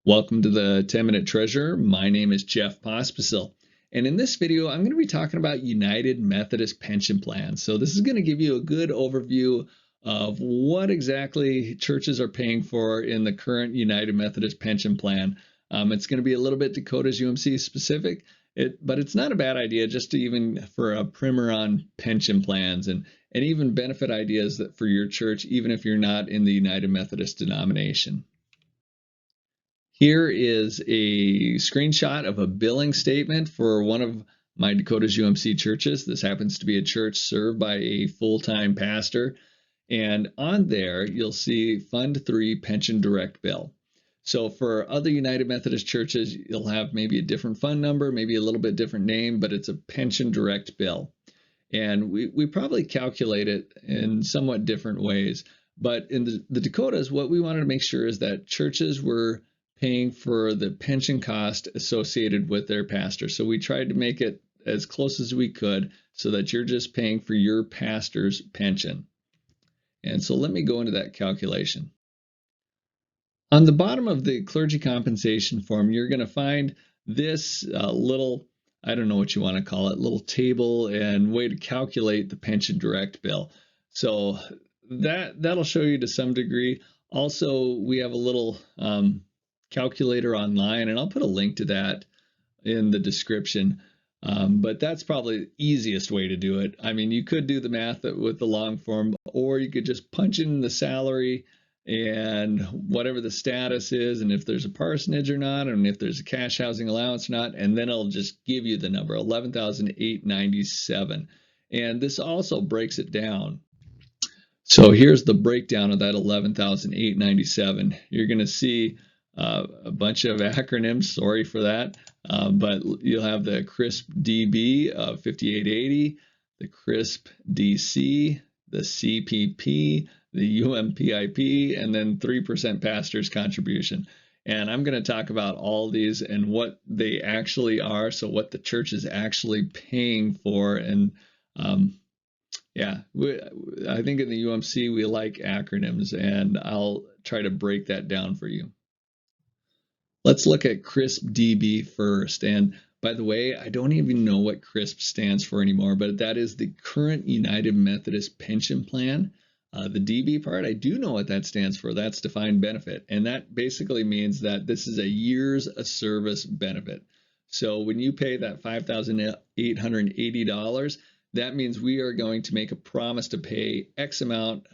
Welcome to the 10-Minute Treasurer. My name is Jeff Pospisil. And in this video, I'm going to be talking about United Methodist pension plans. So this is going to give you a good overview of what exactly churches are paying for in the current United Methodist pension plan. It's going to be a little bit Dakotas UMC specific, but it's not a bad idea just to even for a primer on pension plans and even benefit ideas that for your church, even if you're not in the United Methodist denomination. Here is a screenshot of a billing statement for one of my Dakotas UMC churches. This happens to be a church served by a full-time pastor. And on there, you'll see Fund 3 Pension Direct Bill. So for other United Methodist churches, you'll have maybe a different fund number, maybe a little bit different name, but it's a pension direct bill. And we probably calculate it in somewhat different ways. But in the Dakotas, what we wanted to make sure is that churches were paying for the pension cost associated with their pastor. So we tried to make it as close as we could so that you're just paying for your pastor's pension. And so let me go into that calculation. On the bottom of the clergy compensation form, you're going to find this little, I don't know what you want to call it, little table and way to calculate the pension direct bill. So that'll show you to some degree. Also, we have a little calculator online, and I'll put a link to that in the description. But that's probably the easiest way to do it. I mean, you could do the math with the long form, or you could just punch in the salary and whatever the status is, and if there's a parsonage or not, and if there's a cash housing allowance or not, and then it'll just give you the number, $11,897. And this also breaks it down. So here's the breakdown of that $11,897. You're going to see a bunch of acronyms, sorry for that, but you'll have the CRISP DB of 5880, the CRISP DC, the CPP, the UMPIP, and then 3% pastor's contribution. And I'm going to talk about all these and what they actually are, so what the church is actually paying for. And yeah, I think in the UMC we like acronyms, and I'll try to break that down for you. Let's look at CRISP DB first. And by the way, I don't even know what CRISP stands for anymore, but that is the current United Methodist pension plan. The DB part, I do know what that stands for. That's defined benefit. And that basically means that this is a years of service benefit. So when you pay that $5,880, that means we are going to make a promise to pay X amount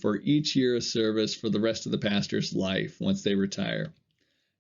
for each year of service for the rest of the pastor's life once they retire.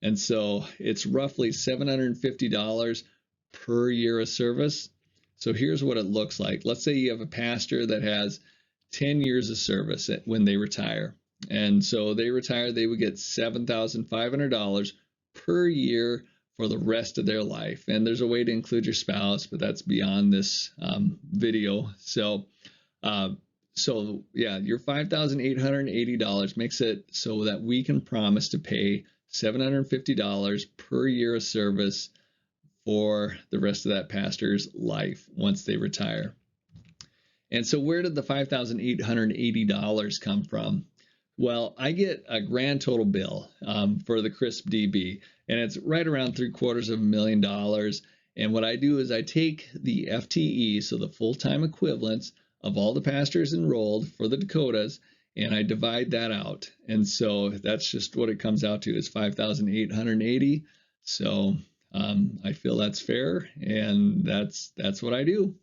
And so it's roughly $750 per year of service. So here's what it looks like. Let's say you have a pastor that has 10 years of service when they retire. And so they retire, they would get $7,500 per year for the rest of their life. And there's a way to include your spouse, but that's beyond this video. So yeah, your $5,880 makes it so that we can promise to pay $750 per year of service for the rest of that pastor's life once they retire. And so where did the $5,880 come from? Well, I get a grand total bill for the CRISP DB, and it's right around $750,000. And what I do is I take the FTE, so the full-time equivalents of all the pastors enrolled for the Dakotas, and I divide that out. And so that's just what it comes out to, is 5,880. So I feel that's fair, and that's what I do.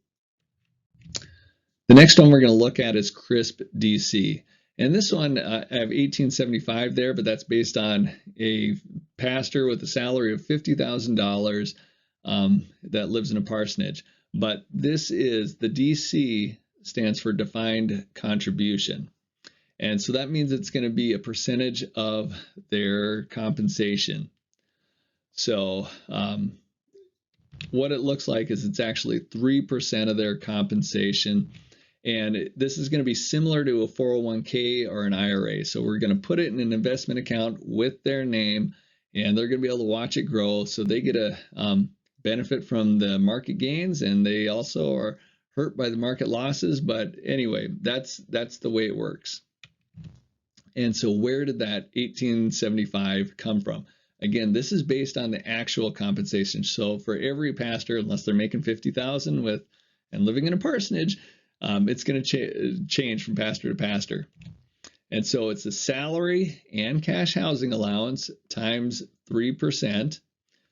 The next one we're going to look at is CRISP DC. And this one, I have 1875 there, but that's based on a pastor with a salary of $50,000 that lives in a parsonage. But this is, the DC stands for defined contribution. And so that means it's going to be a percentage of their compensation. So what it looks like is it's actually 3% of their compensation. And this is going to be similar to a 401k or an IRA. So we're going to put it in an investment account with their name, and they're going to be able to watch it grow. So they get a benefit from the market gains, and they also are hurt by the market losses. But anyway, that's the way it works. And so where did that 1875 come from? Again, this is based on the actual compensation. So for every pastor, unless they're making 50,000 with and living in a parsonage, it's going to change from pastor to pastor. And so it's the salary and cash housing allowance times 3%.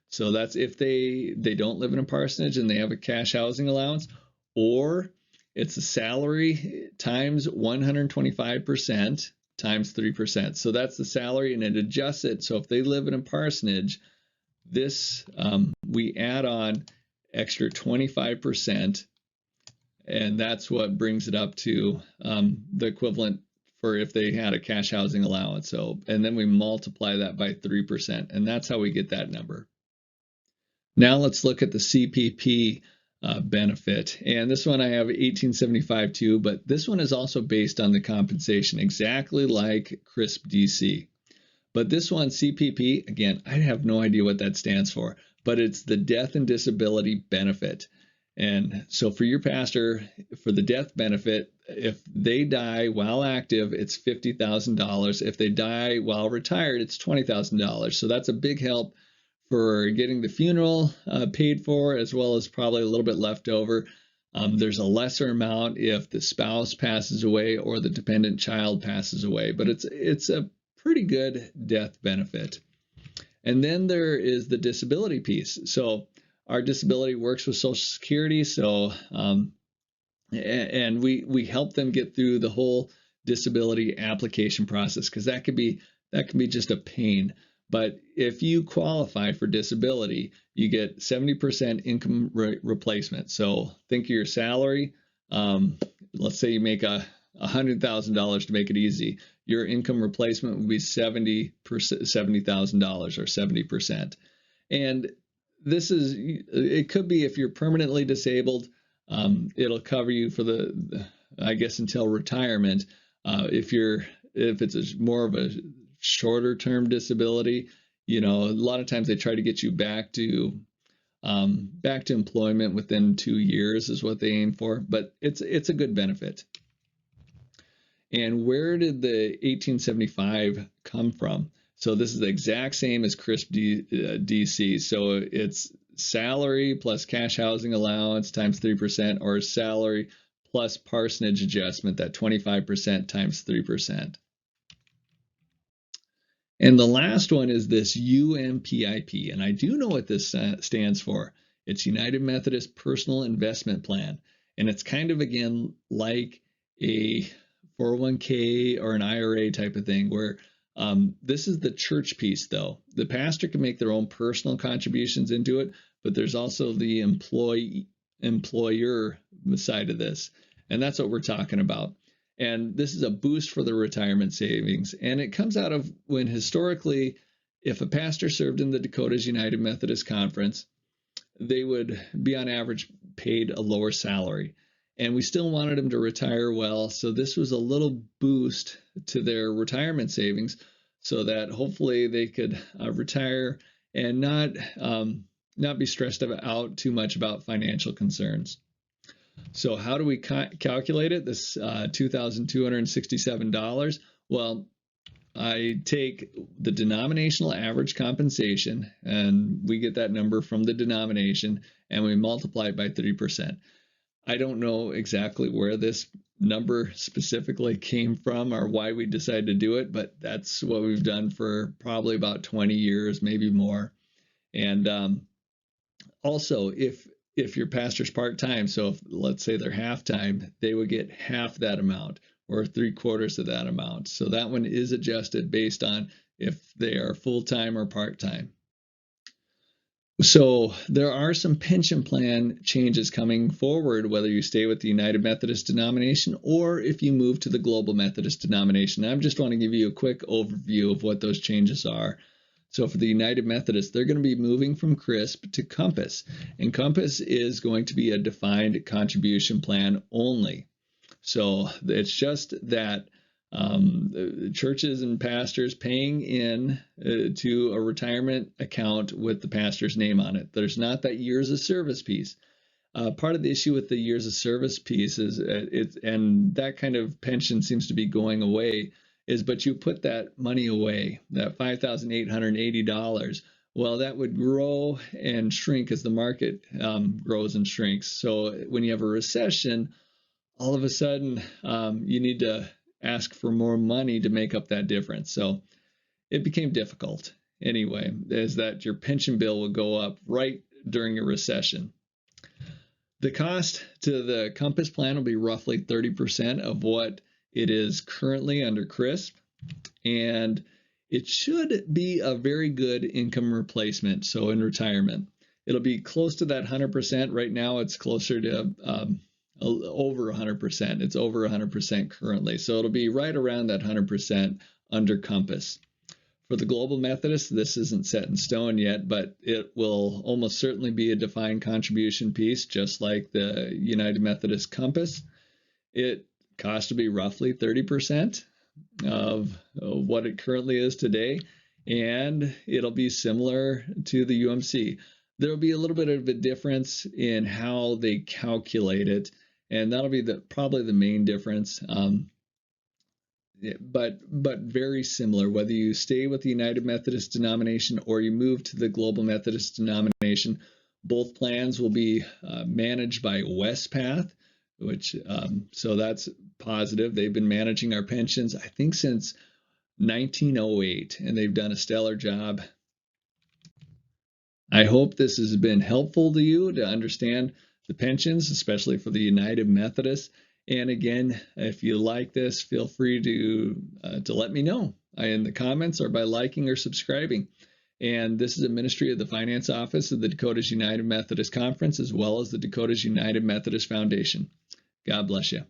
So that's if they don't live in a parsonage and they have a cash housing allowance, or it's the salary times 125% times 3%. So that's the salary, and it adjusts it. So if they live in a parsonage, this we add on extra 25%, and that's what brings it up to the equivalent for if they had a cash housing allowance. So, and then we multiply that by 3%, and that's how we get that number. Now let's look at the CPP benefit. And this one I have 1875 too, but this one is also based on the compensation, exactly like CRISP DC. But this one, CPP, again, I have no idea what that stands for, but it's the death and disability benefit. And so for your pastor, for the death benefit, if they die while active, it's $50,000. If they die while retired, it's $20,000. So that's a big help for getting the funeral paid for, as well as probably a little bit left over. There's a lesser amount if the spouse passes away or the dependent child passes away, but it's a pretty good death benefit. And then there is the disability piece. So our disability works with Social Security, so and we help them get through the whole disability application process, because that can be just a pain. But if you qualify for disability, you get 70% income replacement. So think of your salary. Let's say you make $100,000 to make it easy. Your income replacement would be $70,000 or 70%. And this is, it could be if you're permanently disabled, it'll cover you for I guess until retirement. If it's more of a shorter term disability, a lot of times they try to get you back to employment within 2 years is what they aim for, but it's a good benefit. And where did the 1875 come from? So this is the exact same as CRISP DC. So it's salary plus cash housing allowance times 3%, or salary plus parsonage adjustment, that 25% times 3%. And the last one is this UMPIP, and I do know what this stands for. It's United Methodist Personal Investment Plan, and it's kind of, again, like a 401k or an IRA type of thing, where this is the church piece, though. The pastor can make their own personal contributions into it, but there's also the employer side of this, and that's what we're talking about. And this is a boost for the retirement savings. And it comes out of when historically, if a pastor served in the Dakotas United Methodist Conference, they would be on average paid a lower salary. And we still wanted them to retire well. So this was a little boost to their retirement savings, so that hopefully they could retire and not be stressed out too much about financial concerns. So how do we calculate it? This $2,267. Well, I take the denominational average compensation, and we get that number from the denomination, and we multiply it by 3%. I don't know exactly where this number specifically came from or why we decided to do it, but that's what we've done for probably about 20 years, maybe more. And also, if your pastor's part-time, so if, let's say they're half-time, they would get half that amount or 3/4 of that amount. So that one is adjusted based on if they are full-time or part-time. So there are some pension plan changes coming forward, whether you stay with the United Methodist denomination or if you move to the Global Methodist denomination. I just want to give you a quick overview of what those changes are. So for the United Methodist, they're going to be moving from CRISP to Compass. And Compass is going to be a defined contribution plan only. So it's just that churches and pastors paying in to a retirement account with the pastor's name on it. There's not that years of service piece. Part of the issue with the years of service piece is and that kind of pension seems to be going away, but you put that money away, that $5,880. Well, that would grow and shrink as the market grows and shrinks. So when you have a recession, all of a sudden you need to ask for more money to make up that difference. So it became difficult. Anyway, is that your pension bill will go up right during a recession. The cost to the Compass plan will be roughly 30% of what it is currently under CRISP, and it should be a very good income replacement. So in retirement, it'll be close to that 100%. Right now, it's closer to over 100%. It's over 100% currently. So it'll be right around that 100% under Compass. For the Global Methodist, this isn't set in stone yet, but it will almost certainly be a defined contribution piece, just like the United Methodist Compass. It costs to be roughly 30% of what it currently is today, and it'll be similar to the UMC. There'll be a little bit of a difference in how they calculate it, and that'll be probably the main difference. But very similar, whether you stay with the United Methodist denomination or you move to the Global Methodist denomination. Both plans will be managed by Westpath, which so that's positive. They've been managing our pensions, I think, since 1908, and they've done a stellar job. I hope this has been helpful to you to understand the pensions, especially for the United Methodist. And again, if you like this, feel free to let me know in the comments or by liking or subscribing. And this is a ministry of the Finance Office of the Dakotas United Methodist Conference, as well as the Dakotas United Methodist Foundation. God bless you.